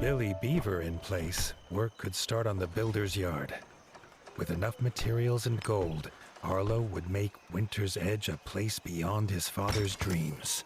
Billy Beaver in place, work could start on the builder's yard. With enough materials and gold, Arlo would make Winter's Edge a place beyond his father's dreams.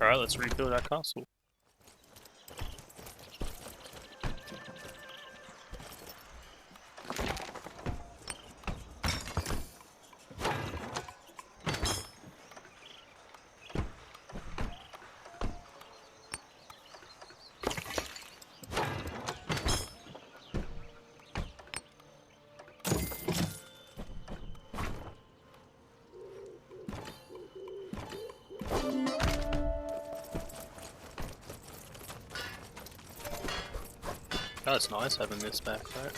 Alright, let's rebuild our castle. Oh, it's nice having this back, right?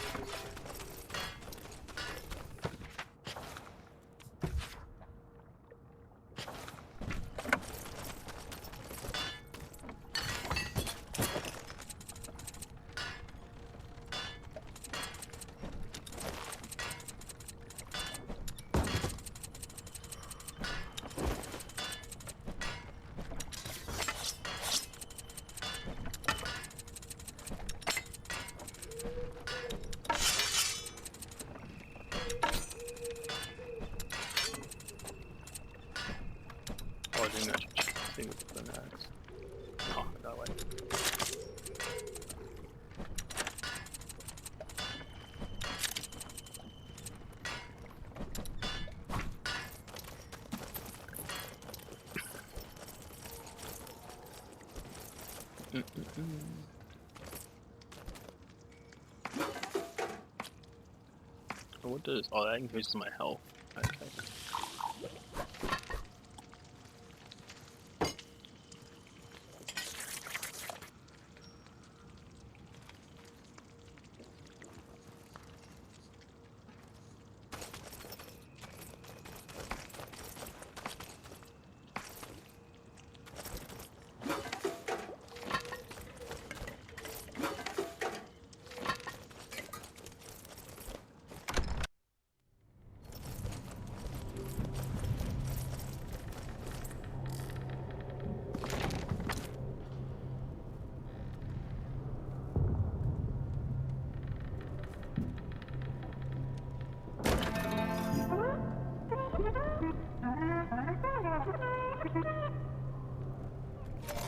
Oh, I didn't actually check the thing with the knives. Oh, that way. What does? Oh, that increases my health. Okay.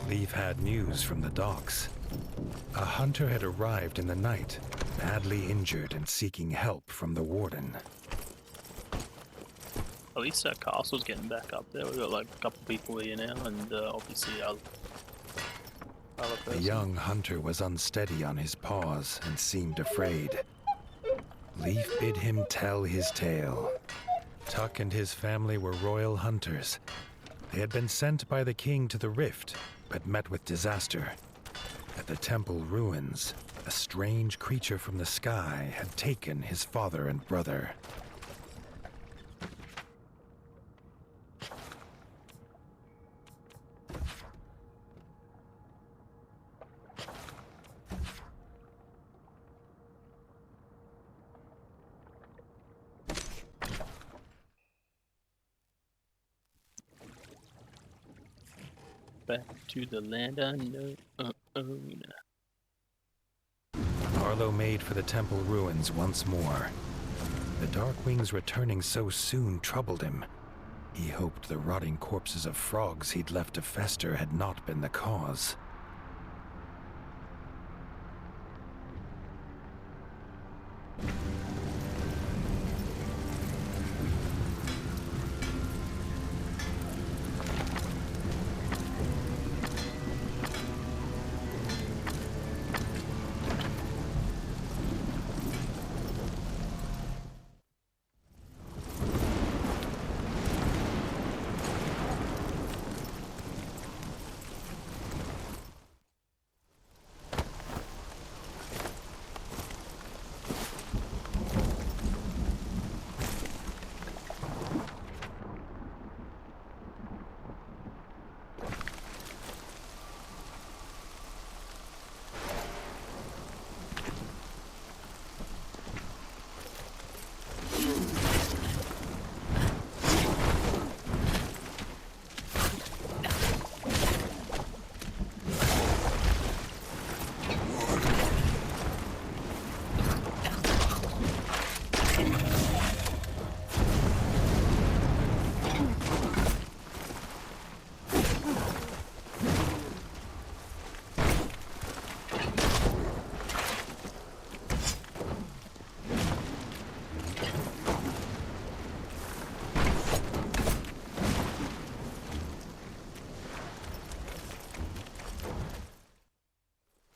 Leaf had news from the docks. A hunter had arrived in the night, badly injured and seeking help from the warden. At least our castle's getting back up there. We've got like a couple people here now, and obviously other The person. young hunter was unsteady on his paws and seemed afraid. Leaf bid him tell his tale. Tuck and his family were royal hunters. They had been sent by the king to the rift, but met with disaster. At the temple ruins, a strange creature from the sky had taken his father and brother. back to the land unknown. Arlo made for the temple ruins once more. The Dark Wings returning so soon troubled him. He hoped the rotting corpses of frogs he'd left to fester had not been the cause.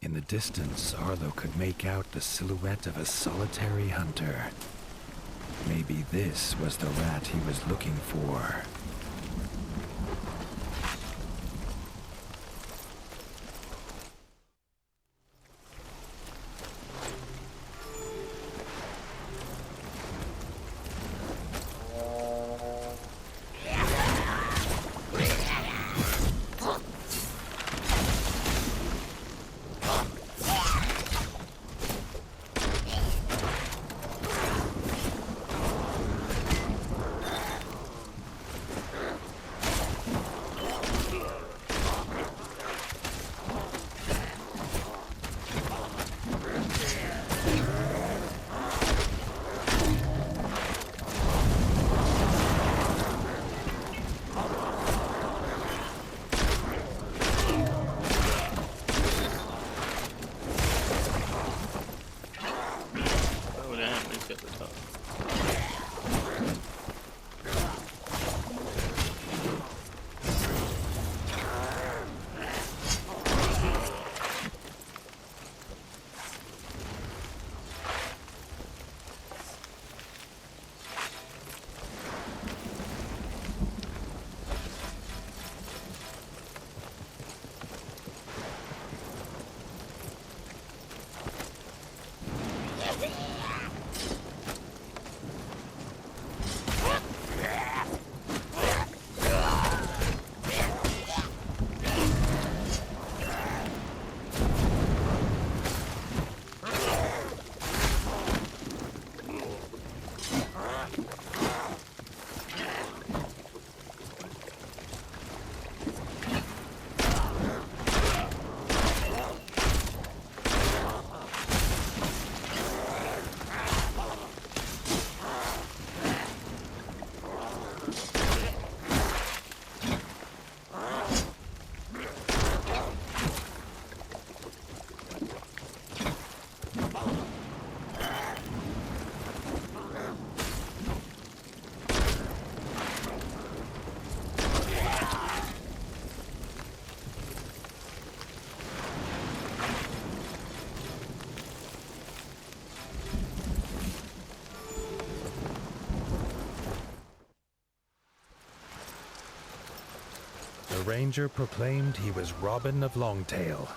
In the distance, Arlo could make out the silhouette of a solitary hunter. Maybe this was the rat he was looking for. The ranger proclaimed he was Robin of Longtail,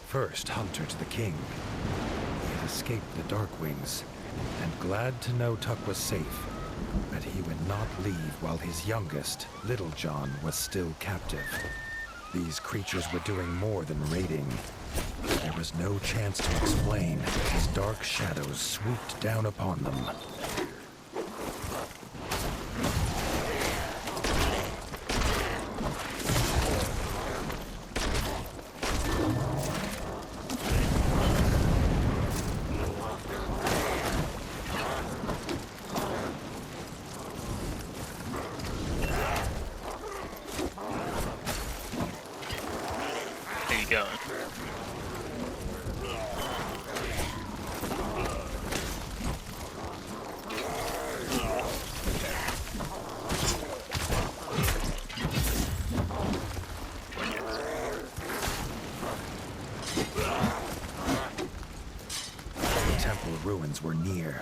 first hunter to the king. He had escaped the Darkwings, and glad to know Tuck was safe, but he would not leave while his youngest, Little John, was still captive. These creatures were doing more than raiding. There was no chance to explain as dark shadows swooped down upon them. going. The temple ruins were near.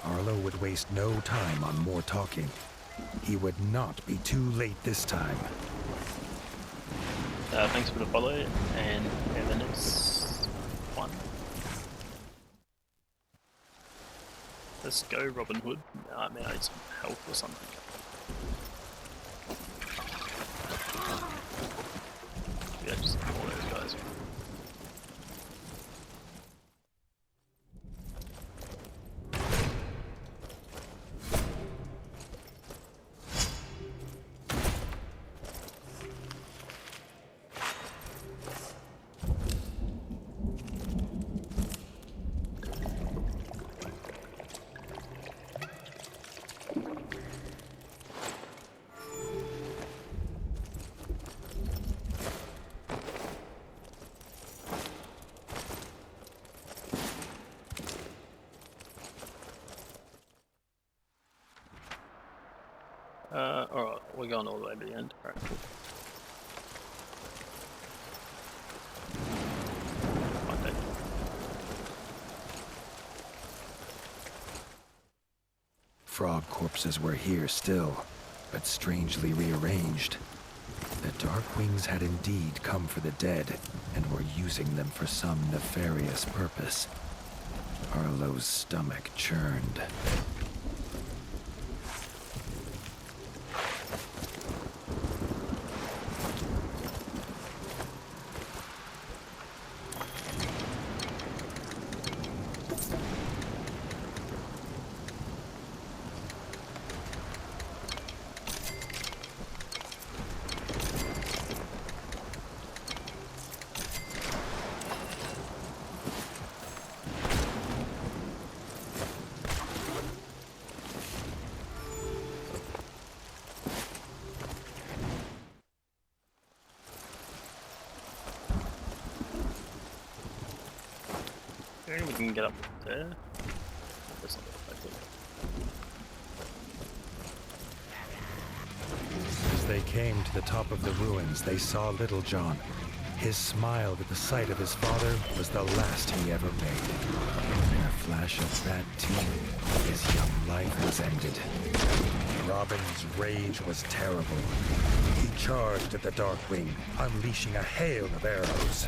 Arlo would waste no time on more talking. He would not be too late this time. Thanks for the follow, and the next one. Let's go, Robin Hood. I mean, I need some help or something. Yeah, just all those guys. Alright, we're going all the way to the end. Alright, cool. Okay. Frog corpses were here still, but strangely rearranged. The Darkwings had indeed come for the dead, and were using them for some nefarious purpose. Arlo's stomach churned. Maybe we can get up there. That's not effective. As they came to the top of the ruins, they saw Little John. His smile at the sight of his father was the last he ever made. In a flash of bad teeth, his young life was ended. Robin's rage was terrible. He charged at the Darkwing, unleashing a hail of arrows.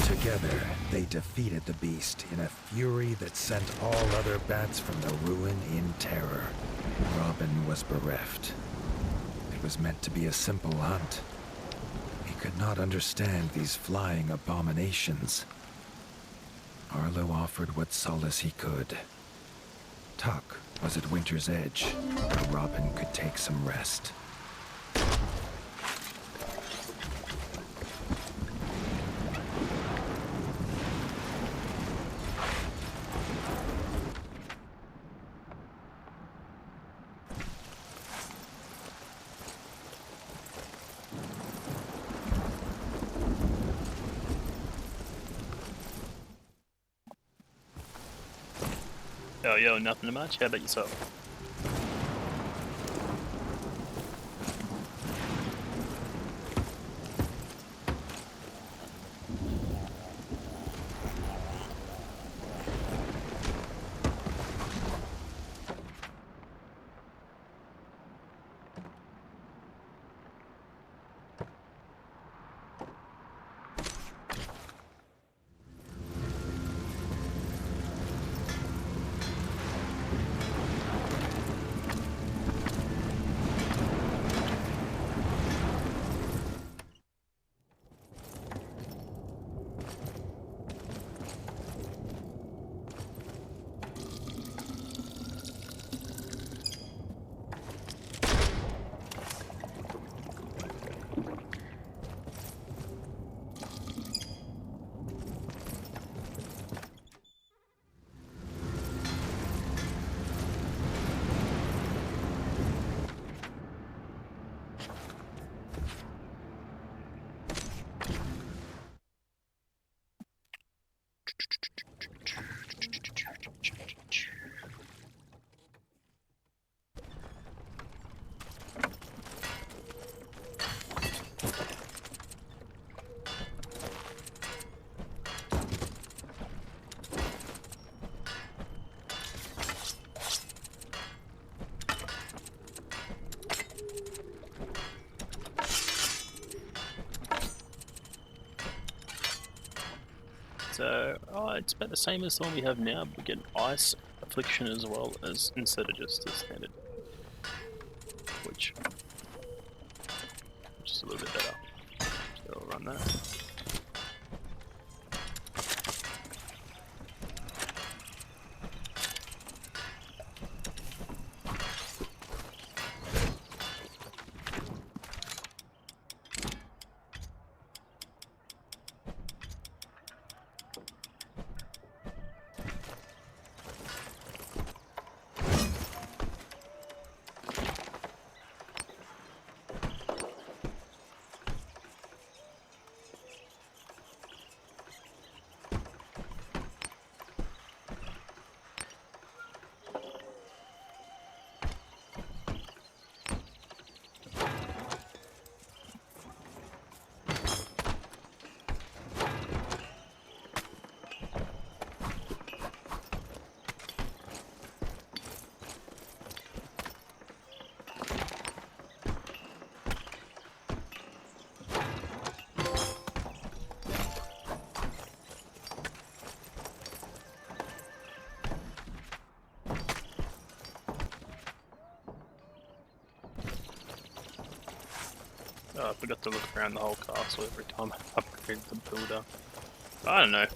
Together, they defeated the beast in a fury that sent all other bats from the ruin in terror. Robin was bereft. It was meant to be a simple hunt. He could not understand these flying abominations. Arlo offered what solace he could. Tuck was at Winter's Edge, where Robin could take some rest. Yo, nothing much. How about yourself? So, it's about the same as the one we have now, but we get Ice Affliction as well as instead of just the standard, which is a little bit better. So we'll run that. Oh, I forgot to look around the whole castle every time I upgrade the builder. I don't know.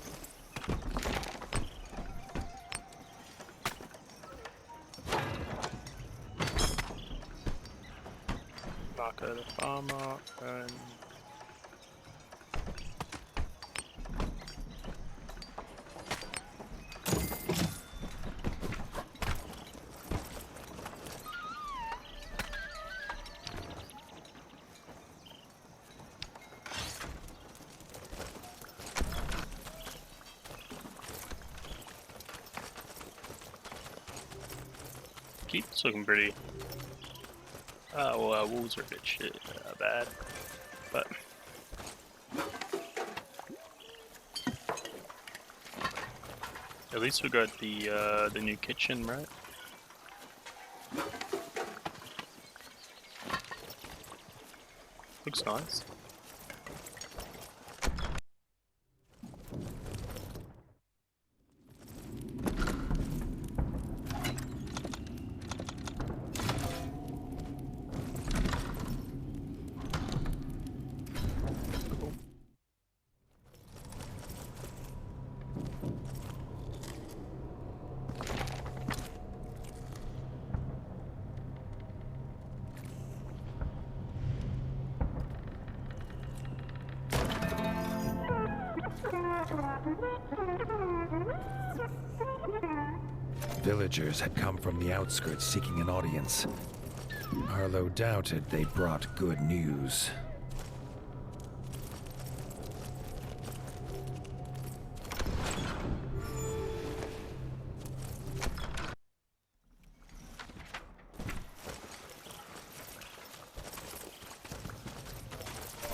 Marco the farmer and keeps looking pretty. Well, our wolves are a bit bad, but at least we got the new kitchen, right? Looks nice. Villagers had come from the outskirts seeking an audience. Arlo doubted they brought good news.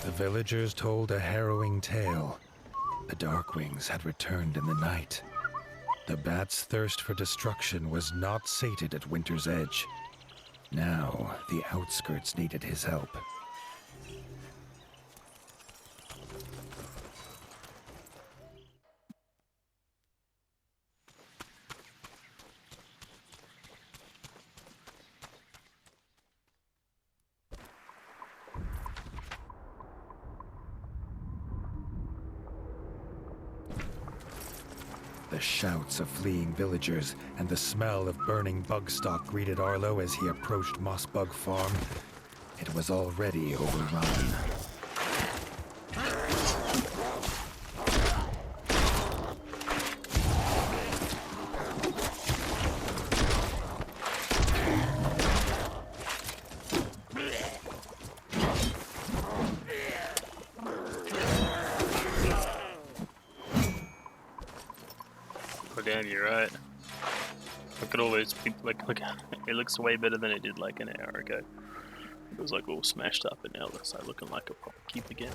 The villagers told a harrowing tale. The Darkwings had returned in the night. The bat's thirst for destruction was not sated at Winter's Edge. Now, the outskirts needed his help. The shouts of fleeing villagers and the smell of burning bug stock greeted Arlo as he approached Mossbug Farm. It was already overrun. Damn, you're right. Look at all those people. Look, it looks way better than it did like an hour ago. It was like all smashed up, and now it looks like looking like a proper keep again.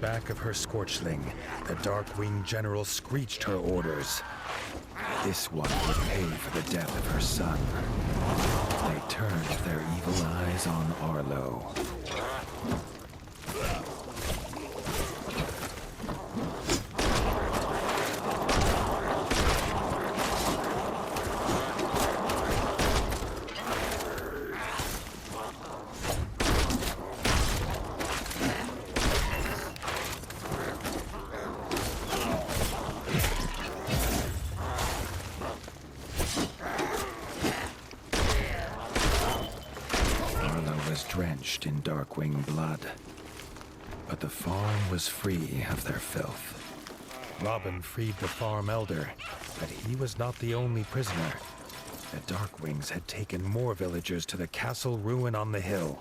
back of her scorchling, the Darkwing General screeched her orders. This one would pay for the death of her son. They turned their evil eyes on Arlo. Drenched in Darkwing blood, but the farm was free of their filth. Robin freed the farm elder, but he was not the only prisoner. The Darkwings had taken more villagers to the castle ruin on the hill.